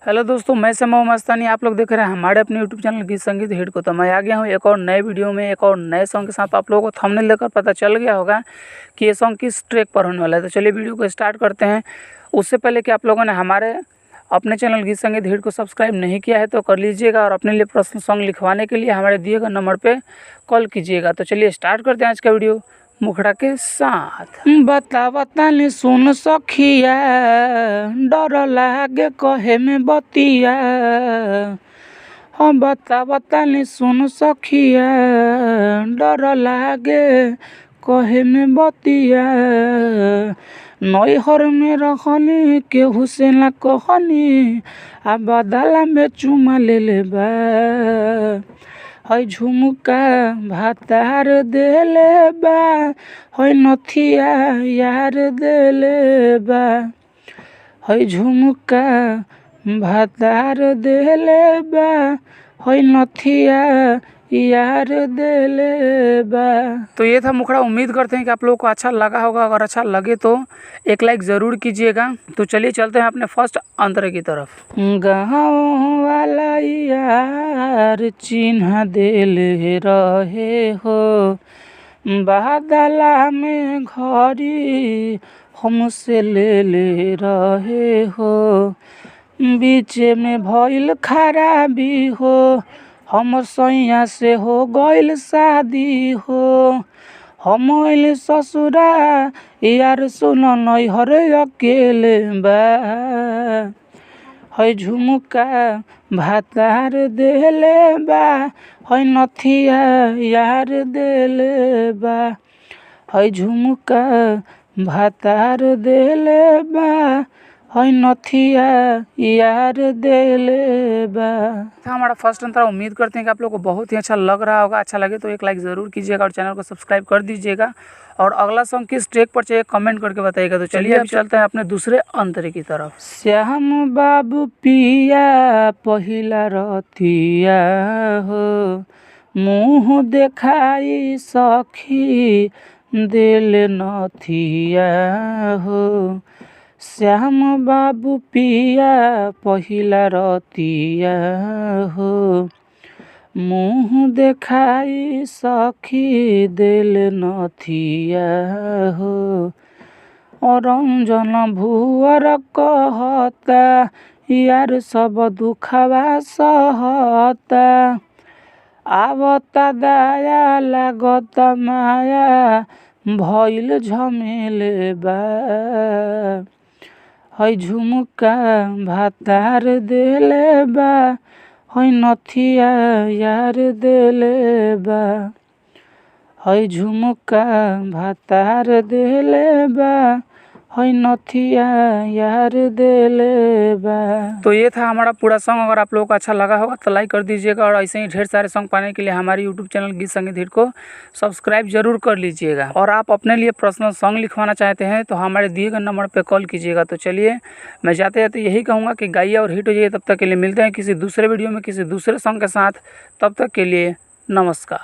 Hello दोस्तों, मैं समय मस्तानी। आप लोग देख रहे हैं हमारे अपने यूट्यूब चैनल गीत संगीत हिट को। तो मैं आ गया हूँ एक और नए वीडियो में, एक और नए सॉन्ग के साथ। आप लोगों को थंबनेल देखकर पता चल गया होगा कि ये सॉन्ग किस ट्रैक पर होने वाला है। तो चलिए वीडियो को स्टार्ट करते हैं। उससे पहले कि आप लोगों ने हमारे अपने चैनल गीत संगीत हिट को सब्सक्राइब नहीं किया है तो कर लीजिएगा, और अपने लिए पर्सनल सॉन्ग लिखवाने के लिए हमारे दिए गए नंबर पर कॉल कीजिएगा। तो चलिए स्टार्ट करते हैं आज का वीडियो मुखड़ा के साथ। बता बतानी सुन सखिया, डर लागे कहे में बतिया। हम बता बतानी सुन सखिया, डर लागे कहे में बतिया। नैहर में रहनी केहू से ना कहनी, आ बदला में चुमा ले ले बा। है झुमका भातार देले बा, है नथिया यार देले बा। है झुमका भातार देले बा, है नथिया यार देले बा। तो ये था मुखड़ा। उम्मीद करते हैं कि आप लोगों को अच्छा लगा होगा। अगर अच्छा लगे तो एक लाइक ज़रूर कीजिएगा। तो चलिए चलते हैं अपने फर्स्ट अंतरे की तरफ। गाँव वाला यार चिन्ह देले रहे हो, बादला में घड़ी हमसे ले ले रहे हो। बीच में भइल खराबी हो, हमर सैया से हो गइल शादी हो। हम आइल ससुरा यार सुन नैहर अकेले बा। है झुमका भातार देले बा, है नथिया यार देले बा। है झुमका भातार देले बा, है नथिया यार देले बा। हमारा फर्स्ट अंतरा। उम्मीद करते हैं कि आप लोगों को बहुत ही अच्छा लग रहा होगा। अच्छा लगे तो एक लाइक ज़रूर कीजिएगा और चैनल को सब्सक्राइब कर दीजिएगा। और अगला सॉन्ग किस ट्रैक पर चाहिए कमेंट करके बताइएगा। तो चलिए अभी चलते हैं अपने दूसरे अंतरे की तरफ। श्याम बाबू पिया पहिला रतिया हो, मुँह देखाई सखी दिल नथिया हो। श्याम बाबू पिया पहिला रतिया हो, मुँह देखाई सखी दिल नथिया हो। और रंजन भुअर कहता यार सब दुखवा सहता। आवता दया लागत माया, भइल झमेले बा। है झुमका भातार देले बा, है नथिया यार देले बा। है झुमका भातार देले बा, है नथिया यार देले बा। तो ये था हमारा पूरा सॉन्ग। अगर आप लोगों को अच्छा लगा होगा तो लाइक कर दीजिएगा, और ऐसे ही ढेर सारे सॉन्ग पाने के लिए हमारे यूट्यूब चैनल गीत संगीत हिट को सब्सक्राइब जरूर कर लीजिएगा। और आप अपने लिए पर्सनल सॉन्ग लिखवाना चाहते हैं तो हमारे दिए गए नंबर पर कॉल कीजिएगा। तो चलिए मैं जाते जाते यही कहूँगा कि गाइए और हिट हो जाइए। तब तक के लिए मिलते हैं किसी दूसरे वीडियो में किसी दूसरे सॉन्ग के साथ। तब तक के लिए नमस्कार।